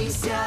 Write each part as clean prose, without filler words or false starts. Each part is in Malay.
Indonesia.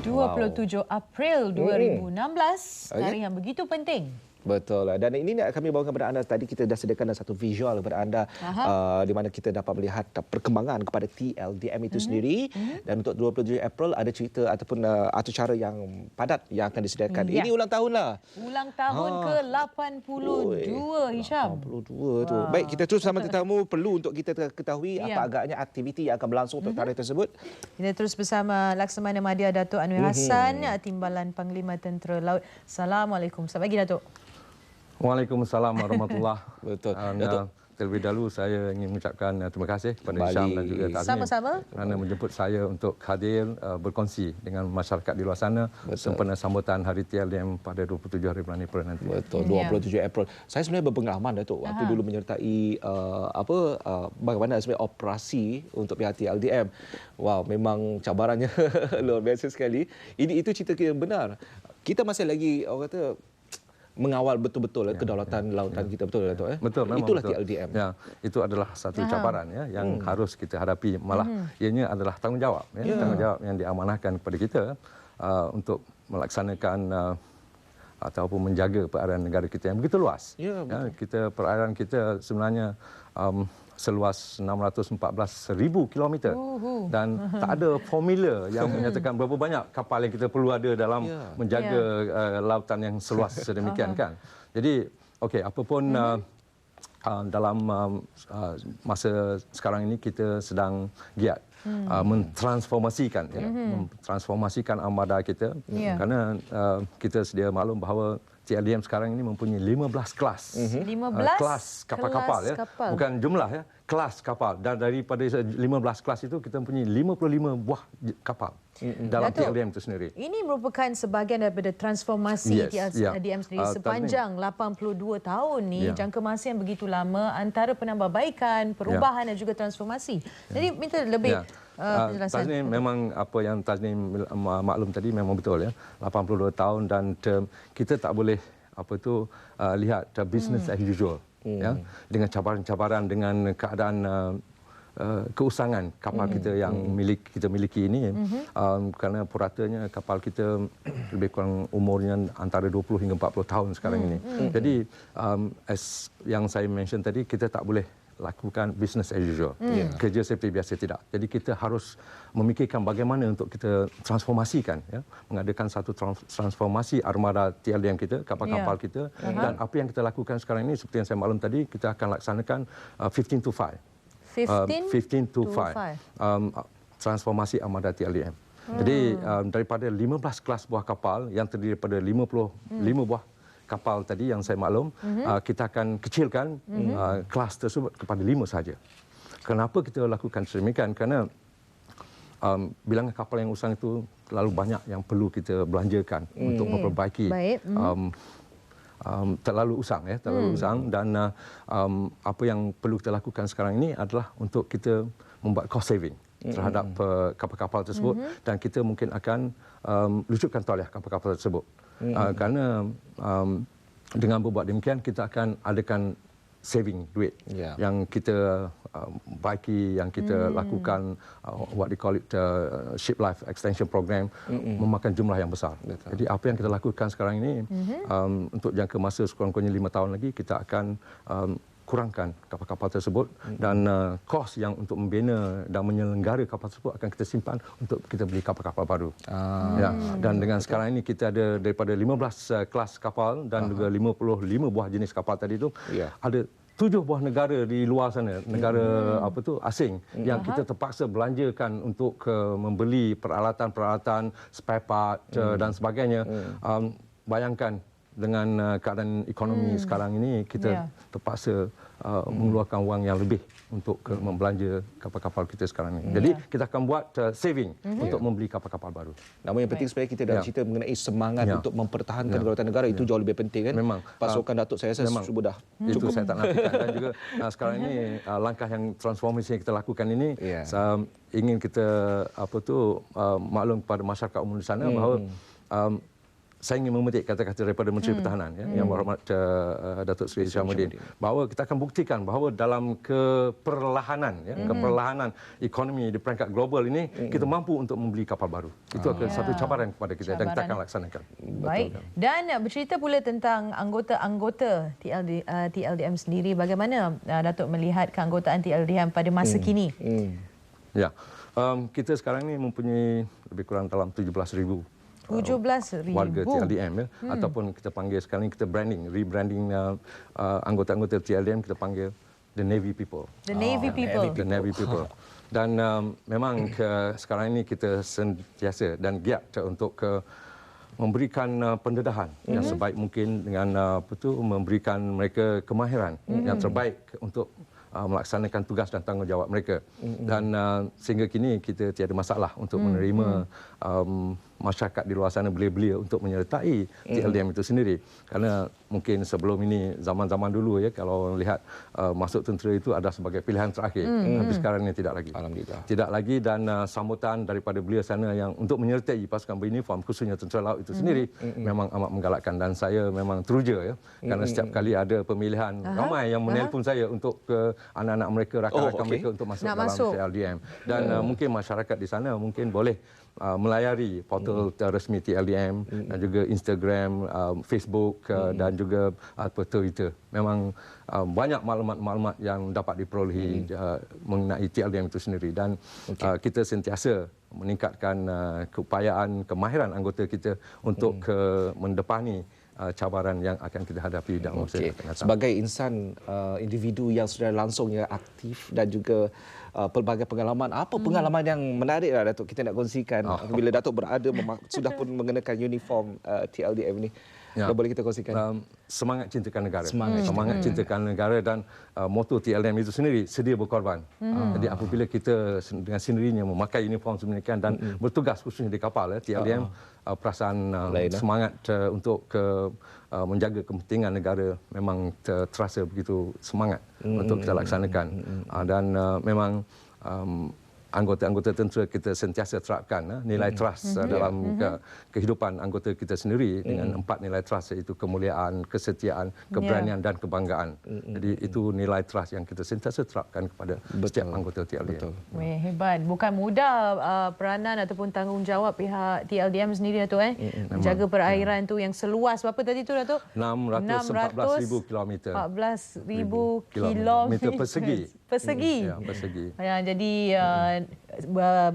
Wow. 27 April 2016, hari yang begitu penting. Betul. Dan ini kami bawakan kepada anda, tadi kita dah sediakan satu visual kepada anda di mana kita dapat melihat perkembangan kepada TLDM itu sendiri. Dan untuk 27 April ada cerita ataupun acara yang padat yang akan disediakan. Ini ulang tahun lah. Ulang tahun ke-82, Hisham. 82 tu. Baik, kita terus sama tetamu perlu untuk kita ketahui apa agaknya aktiviti yang akan berlangsung untuk tarikh tersebut. Kita terus bersama Laksamana Madya Datuk Anwar Hassan, Timbalan Panglima Tentera Laut. Assalamualaikum. Selamat pagi, Datuk. Waalaikumsalam warahmatullahi Betul. Terlebih dahulu saya ingin mengucapkan terima kasih kepada Hisham dan juga Tazmin Sama-sama. kerana menjemput saya untuk hadir berkongsi dengan masyarakat di luar sana sempena sambutan Hari TLDM pada 27 hari bulan April nanti. Betul, 27 April. Saya sebenarnya berpengalaman, Datuk, waktu dulu menyertai bagaimana sebenarnya operasi untuk pihak TLDM. Wow, memang cabarannya luar biasa sekali. Itu cerita yang benar. Kita masih lagi, orang kata, mengawal betul-betul kedaulatan lautan kita, betul, Datuk? Betul, memang itulah betul. TLDM. Ya, itu adalah satu cabaran yang harus kita hadapi. Malah ianya adalah tanggungjawab, tanggungjawab yang diamanahkan kepada kita untuk melaksanakan ataupun menjaga perairan negara kita yang begitu luas. Perairan kita sebenarnya seluas 614,000 kilometer dan tak ada formula yang menyatakan berapa banyak kapal yang kita perlu ada dalam menjaga lautan yang seluas sedemikian kan. Jadi apapun dalam masa sekarang ini kita sedang giat mentransformasikan mentransformasikan armada kita kerana kita sedia maklum bahawa TLDM sekarang ini mempunyai 15 kelas. 15 kelas kapal-kapal ya. Bukan jumlah ya, kelas kapal. Dan daripada 15 kelas itu kita mempunyai 55 buah kapal dalam TLDM itu sendiri. Ini merupakan sebahagian daripada transformasi TLDM sendiri sepanjang 82 tahun ni, jangka masa yang begitu lama antara penambahbaikan, perubahan dan juga transformasi. Jadi minta lebih penjelasan. Tazmin, memang apa yang Tazmin maklum tadi memang betul ya. 82 tahun dan kita tak boleh lihat business as usual ya, dengan cabaran-cabaran, dengan keadaan keusangan kapal kita yang kita miliki ini kerana puratanya kapal kita lebih kurang umurnya antara 20 hingga 40 tahun sekarang ini. Jadi as yang saya mention tadi, kita tak boleh lakukan business as usual. Kerja seperti biasa tidak. Jadi kita harus memikirkan bagaimana untuk kita transformasikan, mengadakan satu transformasi armada TLDM kita, kapal-kapal kita. Dan apa yang kita lakukan sekarang ini, seperti yang saya maklum tadi, kita akan laksanakan 15 to 5. 15 to 5. Transformasi armada TLDM. Jadi daripada 15 kelas buah kapal yang terdiri daripada 55 buah kapal tadi yang saya maklum, kita akan kecilkan kelas tersebut kepada 5 saja. Kenapa kita lakukan sedemikian? Kerana bilangan kapal yang usang itu terlalu banyak yang perlu kita belanjakan untuk memperbaiki. Terlalu usang dan apa yang perlu kita lakukan sekarang ini adalah untuk kita membuat cost saving terhadap kapal-kapal tersebut dan kita mungkin akan lucutkan taliah kapal-kapal tersebut. Kerana dengan berbuat demikian kita akan adakan saving duit yang kita baiki, yang kita lakukan what they call it ship life extension program, memakan jumlah yang besar. Jadi apa yang kita lakukan sekarang ini untuk jangka masa sekurang-kurangnya 5 tahun lagi kita akan kurangkan kapal-kapal tersebut dan kos yang untuk membina dan menyelenggara kapal tersebut akan kita simpan untuk kita beli kapal-kapal baru. Dan dengan sekarang ini kita ada daripada 15 kelas kapal dan juga 55 buah jenis kapal tadi itu, ada 7 buah negara di luar sana, negara asing yang kita terpaksa belanjakan untuk membeli peralatan-peralatan, spare part dan sebagainya. Bayangkan dengan keadaan ekonomi sekarang ini kita terpaksa mengeluarkan wang yang lebih untuk membelanja kapal-kapal kita sekarang ini. Jadi kita akan buat saving untuk membeli kapal-kapal baru. Namun yang penting sebenarnya kita dah cerita mengenai semangat untuk mempertahankan kedaulatan negara itu jauh lebih penting kan. Memang pasukan Datuk saya rasa sudah itu saya tak nafikan, dan juga sekarang ini langkah yang transformasi yang kita lakukan ini ingin kita maklum kepada masyarakat umum di sana bahawa saya ingin memetik kata-kata daripada Menteri Pertahanan yang berhormat Datuk Seri Hishamuddin, bahawa kita akan buktikan bahawa dalam keperlahanan keperlahanan ekonomi di peringkat global ini kita mampu untuk membeli kapal baru. Itu adalah satu cabaran kepada kita dan kita akan laksanakan. Baik. Dan bercerita pula tentang anggota-anggota TLDM sendiri, bagaimana Datuk melihat keanggotaan TLDM pada masa kini? Ya. Kita sekarang ini mempunyai lebih kurang dalam 17,000 warga TLDM ataupun kita panggil sekarang ini kita rebranding anggota-anggota TLDM kita panggil the Navy people. The Navy people. The Navy people. Dan memang sekarang ini kita sentiasa dan giat untuk memberikan pendedahan yang sebaik mungkin dengan memberikan mereka kemahiran yang terbaik untuk melaksanakan tugas dan tanggungjawab mereka. Dan sehingga kini kita tiada masalah untuk menerima masyarakat di luar sana belia-belia untuk menyertai TLDM itu sendiri. Karena mungkin sebelum ini, zaman-zaman dulu kalau lihat masuk tentera itu ada sebagai pilihan terakhir. Tapi sekarang ini tidak lagi. Alhamdulillah. Tidak lagi, dan sambutan daripada belia sana yang untuk menyertai pasukan beruniform khususnya tentera laut itu sendiri memang amat menggalakkan, dan saya memang teruja karena setiap kali ada pemilihan ramai yang menelpon saya untuk ke anak-anak mereka, rakan-rakan mereka untuk masuk dalam TLDM. Dan mungkin masyarakat di sana mungkin boleh melayari portal resmi TLDM dan juga Instagram, Facebook dan juga Twitter. Memang banyak maklumat-maklumat yang dapat diperolehi mengenai TLDM itu sendiri, dan kita sentiasa meningkatkan keupayaan kemahiran anggota kita untuk mendepani cabaran yang akan kita hadapi dalam masa yang akan datang. Sebagai insan, individu yang sudah langsung aktif dan juga pelbagai pengalaman, apa pengalaman yang menarik Datuk kita nak kongsikan bila Datuk berada sudah pun mengenakan uniform TLDM ini? Boleh kita kongsikan? Semangat cintakan negara. Semangat cintakan negara, dan moto TLDM itu sendiri, sedia berkorban. Jadi apabila kita dengan sendirinya memakai uniform sedemikian dan bertugas khususnya di kapal TLDM, perasaan semangat untuk menjaga kepentingan negara memang terasa begitu semangat untuk kita laksanakan. Dan memang anggota-anggota tentera kita sentiasa terapkan nilai trust dalam kehidupan anggota kita sendiri dengan 4 nilai trust, iaitu kemuliaan, kesetiaan, keberanian dan kebanggaan. Jadi itu nilai trust yang kita sentiasa terapkan kepada setiap anggota TLDM. Hebat. Bukan mudah peranan ataupun tanggungjawab pihak TLDM sendiri Datuk menjaga perairan tu yang seluas berapa tadi tu Datuk? 614,000 kilometer. 14,000 kilometer persegi. Persegi. Jadi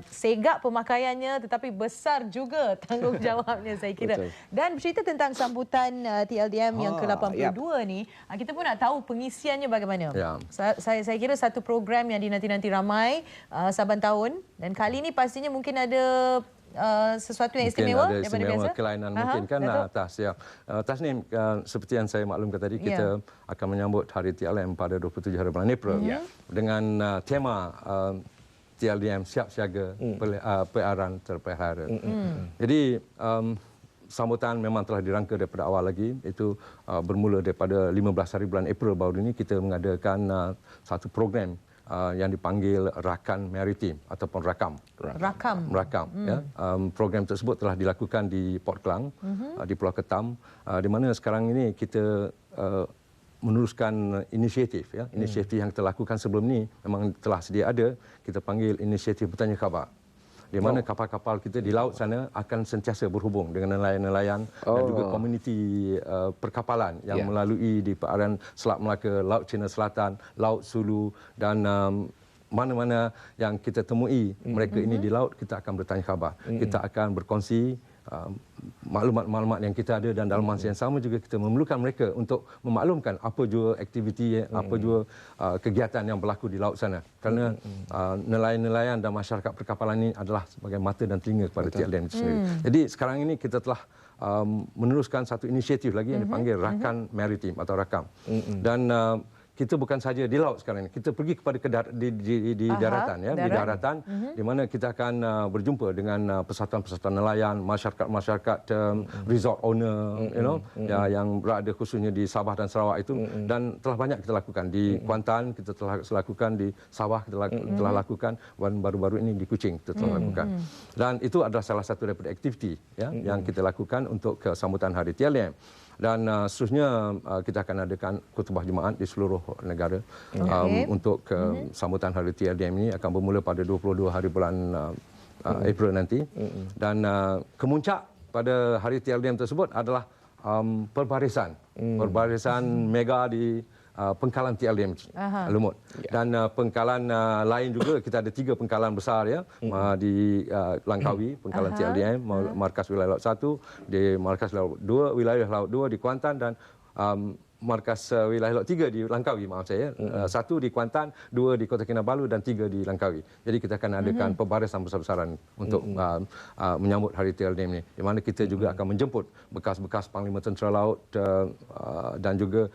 segak pemakaiannya tetapi besar juga tanggungjawabnya saya kira. Betul. Dan bercerita tentang sambutan TLDM yang ke-82 ni, kita pun nak tahu pengisiannya bagaimana. Saya kira satu program yang dinanti-nanti ramai saban tahun, dan kali ini pastinya mungkin ada sesuatu yang istimewa daripada biasa. Kelainan mungkin kan atas ni seperti yang saya maklumkan tadi, kita akan menyambut Hari TLM pada 27 hari bulan April dengan tema TLDM siap siaga, perairan terpelihara. Jadi sambutan memang telah dirangka daripada awal lagi. Itu bermula daripada 15 hari bulan April baru ini kita mengadakan satu program yang dipanggil Rakan Maritim ataupun Rakam. Program tersebut telah dilakukan di Port Klang, di Pulau Ketam, di mana sekarang ini kita meneruskan inisiatif inisiatif yang kita lakukan sebelum ini memang telah sedia ada, kita panggil inisiatif bertanya khabar, di mana kapal-kapal kita di laut sana akan sentiasa berhubung dengan nelayan-nelayan dan juga komuniti perkapalan yang melalui di perairan Selat Melaka, Laut Cina Selatan, Laut Sulu, dan mana-mana yang kita temui mereka ini di laut, kita akan bertanya khabar. Kita akan berkongsi maklumat-maklumat yang kita ada, dan dalam masa yang sama juga kita memerlukan mereka untuk memaklumkan apa jua aktiviti, apa jua kegiatan yang berlaku di laut sana. Kerana nelayan-nelayan dan masyarakat perkapalan ini adalah sebagai mata dan telinga kepada TLDM itu sendiri. Jadi sekarang ini kita telah meneruskan satu inisiatif lagi yang dipanggil Rakan Maritim atau Rakam. Dan kita bukan saja di laut sekarang ini, kita pergi kepada di daratan, ya, di daratan, di mana kita akan berjumpa dengan persatuan-persatuan nelayan, masyarakat resort owner, ya, yang berada khususnya di Sabah dan Sarawak itu, dan telah banyak kita lakukan di Kuantan, kita telah lakukan di Sabah, kita telah lakukan, dan baru-baru ini di Kuching kita telah lakukan. Dan itu adalah salah satu daripada aktiviti, ya, yang kita lakukan untuk sambutan Hari TLDM. Dan seterusnya kita akan adakan khutbah Jumaat di seluruh negara untuk sambutan Hari TLDM ini akan bermula pada 22 hari bulan April nanti. Dan kemuncak pada Hari TLDM tersebut adalah perbarisan mega di pengkalan TLDM Lumut. Dan pengkalan lain juga, kita ada 3 pengkalan besar, ya, di Langkawi, pengkalan TLDM, markas wilayah laut 1, di markas wilayah laut 2 di Kuantan, dan markas wilayah laut 3 di Langkawi, maaf saya, 1 di Kuantan, 2 di Kota Kinabalu, dan 3 di Langkawi. Jadi kita akan adakan pembarisan besar-besaran untuk menyambut Hari TLDM ini, di mana kita juga akan menjemput bekas-bekas Panglima Tentera Laut dan juga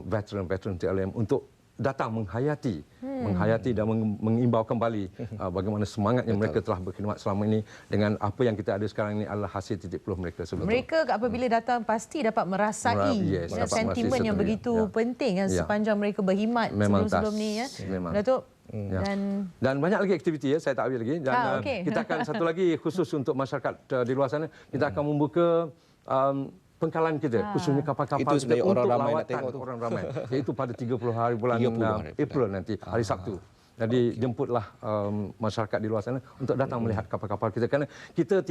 veteran-veteran TLDM untuk datang menghayati dan mengimbau kembali bagaimana semangatnya mereka telah berkhidmat selama ini, dengan apa yang kita ada sekarang ini adalah hasil titik peluh mereka sebelum mereka apabila datang pasti dapat merasai sentimen yang begitu penting sepanjang mereka berkhidmat sebelum-sebelum ni, ya. Datuk. Dan banyak lagi aktiviti, ya, saya tak habis lagi. Dan kita akan satu lagi khusus untuk masyarakat di luar sana, kita akan membuka pengkalan kita, khususnya kapal-kapal kita untuk lawatan orang ramai, iaitu pada 30 hari bulan April nanti, hari Sabtu. Jadi jemputlah masyarakat di luar sana untuk datang melihat kapal-kapal kita, kerana kita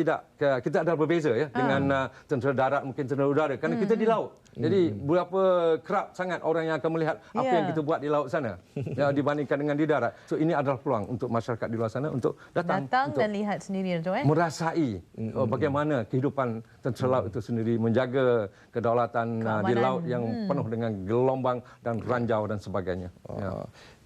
adalah berbeza, ya, dengan tentera darat, mungkin tentera udara, kerana kita di laut. Jadi berapa kerap sangat orang yang akan melihat apa yang kita buat di laut sana, ya, dibandingkan dengan di darat. So ini adalah peluang untuk masyarakat di luar sana untuk datang untuk dan lihat sendiri, merasai bagaimana kehidupan tentera laut itu sendiri, menjaga kedaulatan di laut yang penuh dengan gelombang dan ranjau dan sebagainya.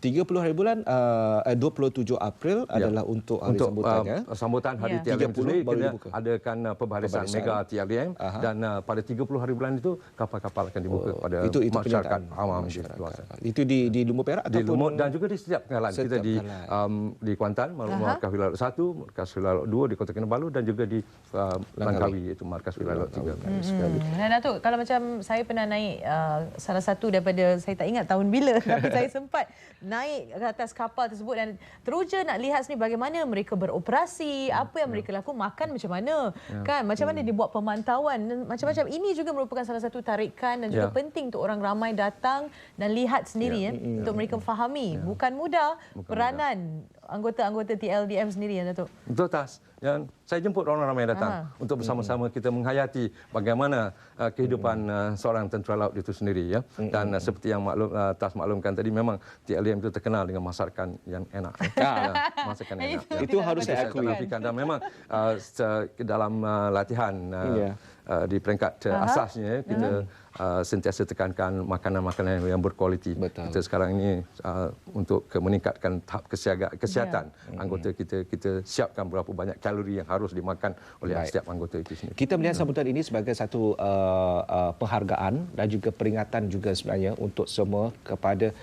30 hari bulan 27 April adalah untuk hari sambutannya. Sambutan Hari TLDM sendiri kita adakan pembarisan mega TLDM, dan pada 30 hari bulan itu kapal-kapal akan dibuka kepada masyarakat awam di luar sana. Itu di Lumut Perak di Lumut, dan juga di setiap pengkalan. Kita di Kuantan, markas wilayah laut 1, markas wilayah laut 2 di Kota Kinabalu, dan juga di Langkawi, iaitu markas wilayah laut 3. Datuk, kalau macam saya pernah naik salah satu daripada, saya tak ingat tahun bila, tapi saya sempat naik ke atas kapal tersebut dan teruja nak lihat sendiri bagaimana mereka beroperasi, apa yang mereka lakukan, makan macam mana, kan, macam mana dibuat pemantauan, macam-macam. Ini juga merupakan salah satu tarikan dan juga penting untuk orang ramai datang dan lihat sendiri, untuk mereka fahami. Bukan mudah peranan anggota-anggota TLDM sendiri, ya, Datuk. Betul, Tas. Dan saya jemput orang ramai datang untuk bersama-sama kita menghayati bagaimana kehidupan seorang tentera laut itu sendiri, ya. Dan seperti yang Tas maklumkan tadi, memang TLDM itu terkenal dengan masakan yang enak. Masakan yang enak. Itu harus saya akui. Dan memang dalam latihan di peringkat asasnya, kita sentiasa tekankan makanan-makanan yang berkualiti. Kita sekarang ini untuk meningkatkan tahap kesihatan anggota kita siapkan berapa banyak kalori yang harus dimakan oleh setiap anggota itu sendiri. Kita melihat sambutan ini sebagai satu penghargaan dan juga peringatan juga sebenarnya untuk semua kepada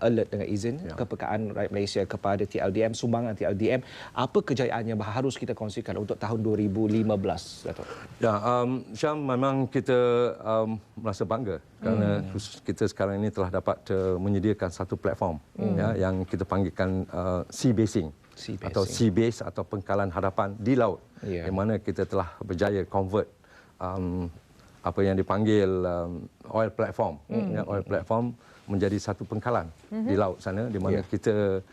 alert dengan izin kepekaan rakyat Malaysia kepada TLDM, sumbangan TLDM. Apa kejayaan yang harus kita kongsikan untuk tahun 2015, Datuk? Ya, Syam, memang kita merasa bangga kerana kita sekarang ini telah dapat menyediakan satu platform yang kita panggilkan sea basing atau sea base atau pengkalan hadapan di laut, di mana kita telah berjaya convert apa yang dipanggil oil platform, oil platform menjadi satu pengkalan di laut sana, di mana kita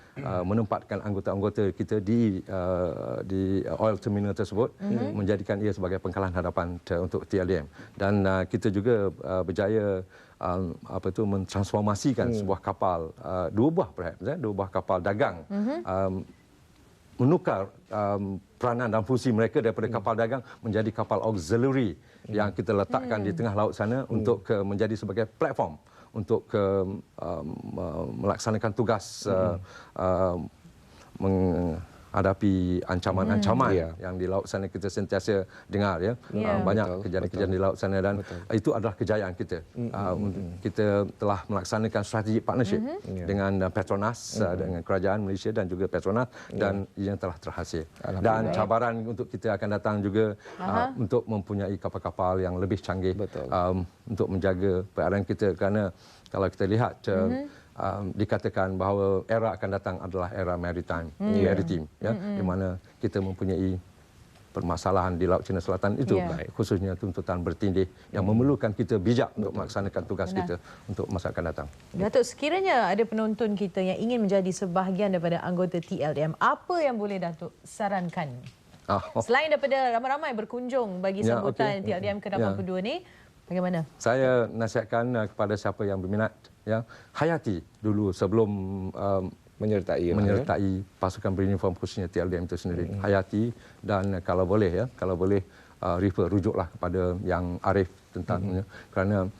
menempatkan anggota-anggota kita di oil terminal tersebut, menjadikan ia sebagai pengkalan hadapan untuk TLDM. Dan kita juga berjaya mentransformasikan sebuah kapal, dua buah kapal dagang, menukar peranan dan fungsi mereka daripada kapal dagang menjadi kapal auxiliary yang kita letakkan di tengah laut sana untuk menjadi sebagai platform untuk melaksanakan tugas hadapi ancaman-ancaman yang di laut sana kita sentiasa dengar ya. Banyak kejadian-kejadian di laut sana dan itu adalah kejayaan kita. Kita telah melaksanakan strategic partnership dengan Petronas, dengan kerajaan Malaysia dan juga Petronas dan yang telah terhasil. Dan cabaran untuk kita akan datang juga untuk mempunyai kapal-kapal yang lebih canggih untuk menjaga perairan kita, kerana kalau kita lihat dikatakan bahawa era akan datang adalah era maritime ya, di mana kita mempunyai permasalahan di Laut Cina Selatan itu, khususnya tuntutan bertindih yang memerlukan kita bijak untuk melaksanakan tugas kita untuk masa akan datang. Datuk, sekiranya ada penonton kita yang ingin menjadi sebahagian daripada anggota TLDM, apa yang boleh Datuk sarankan? Selain daripada ramai-ramai berkunjung bagi sambutan TLDM ke-82 ni, bagaimana? Saya nasihatkan kepada siapa yang berminat, ya, hayati dulu sebelum menyertai pasukan beruniform khususnya TLDM itu sendiri. Hayati dan kalau boleh rujuklah kepada yang arif tentangnya, kerana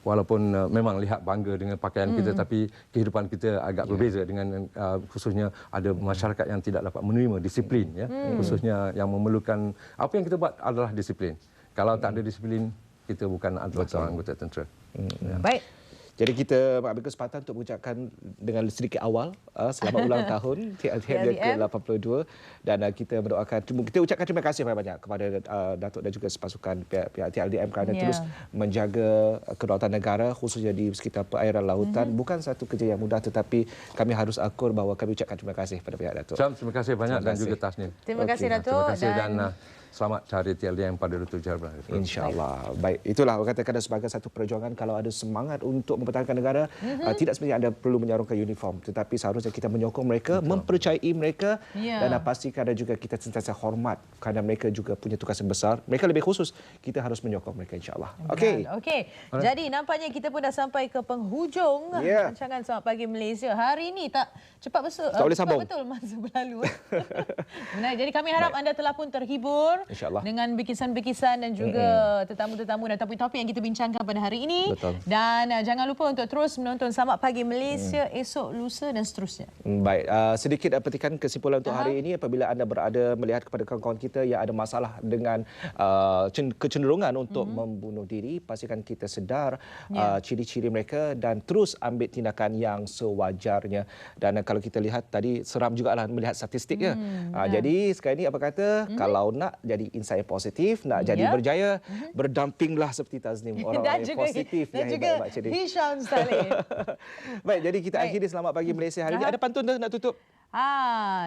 walaupun memang lihat bangga dengan pakaian kita, tapi kehidupan kita agak berbeza dengan khususnya ada masyarakat yang tidak dapat menerima disiplin, ya, khususnya yang memerlukan apa yang kita buat adalah disiplin. Kalau tak ada disiplin, kita bukan adalah seorang anggota tentera. Baik. Jadi kita mengambil kesempatan untuk mengucapkan dengan sedikit awal selamat ulang tahun TLDM ke-82 dan kita mendoakan, kita ucapkan terima kasih banyak kepada Datuk dan juga sepasukan pihak TLDM kerana terus menjaga kedaulatan negara khususnya di sekitar perairan lautan. Bukan satu kerja yang mudah, tetapi kami harus akur bahawa kami ucapkan terima kasih kepada pihak Datuk. Terima kasih banyak dan juga Tasnim. Terima kasih Datuk. Terima kasih dan selamat Hari TLDM pada 27 bulan. InsyaAllah. Baik, itulah orang katakan sebagai satu perjuangan, kalau ada semangat untuk mempertahankan negara, tidak sebenarnya anda perlu menyarungkan uniform, tetapi seharusnya kita menyokong mereka, mempercayai mereka dan pastikan, dan juga kita sentiasa hormat kerana mereka juga punya tugas yang besar. Mereka lebih khusus, kita harus menyokong mereka insyaAllah. Okey. Jadi nampaknya kita pun dah sampai ke penghujung rancangan Selamat Pagi Malaysia. Hari ini tak cepat betul masa berlalu. Benar. Jadi kami harap anda telah pun terhibur dengan bikisan-bikisan dan juga tetamu-tetamu dan topik-topik yang kita bincangkan pada hari ini. Dan jangan lupa untuk terus menonton Selamat Pagi Malaysia esok, lusa dan seterusnya. Baik, sedikit petikan kesimpulan untuk hari ini. Apabila anda berada melihat kepada kawan-kawan kita yang ada masalah dengan kecenderungan untuk membunuh diri, pastikan kita sedar ciri-ciri mereka dan terus ambil tindakan yang sewajarnya. Dan kalau kita lihat tadi, seram jugalah melihat statistiknya. Jadi sekarang ini apa kata, kalau nak jadi insan yang positif, nak jadi berjaya, berdampinglah seperti Tasnim, orang yang positif yang hebat macam ni. Hisham Saleh. Baik, jadi kita akhiri Selamat Pagi Malaysia hari ini. Ada pantun dah nak tutup?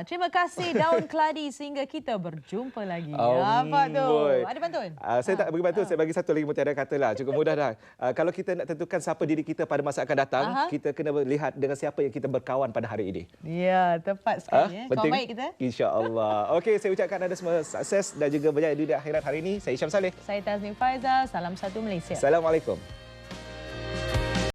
Terima kasih Daun Keladi, sehingga kita berjumpa lagi. Apa tu? Ada pantun? Saya tak bagi pantun, saya bagi satu lagi mutiara kata lah. Cukup mudah dah. Kalau kita nak tentukan siapa diri kita pada masa akan datang, kita kena lihat dengan siapa yang kita berkawan pada hari ini. Ya, tepat sekali. Kawan baik kita. InsyaAllah. Okey, saya ucapkan anda semua sukses dan juga berjaya di dunia akhirat hari ini. Saya Hisham Saleh. Saya Tasnim Faizal. Salam satu Malaysia. Assalamualaikum.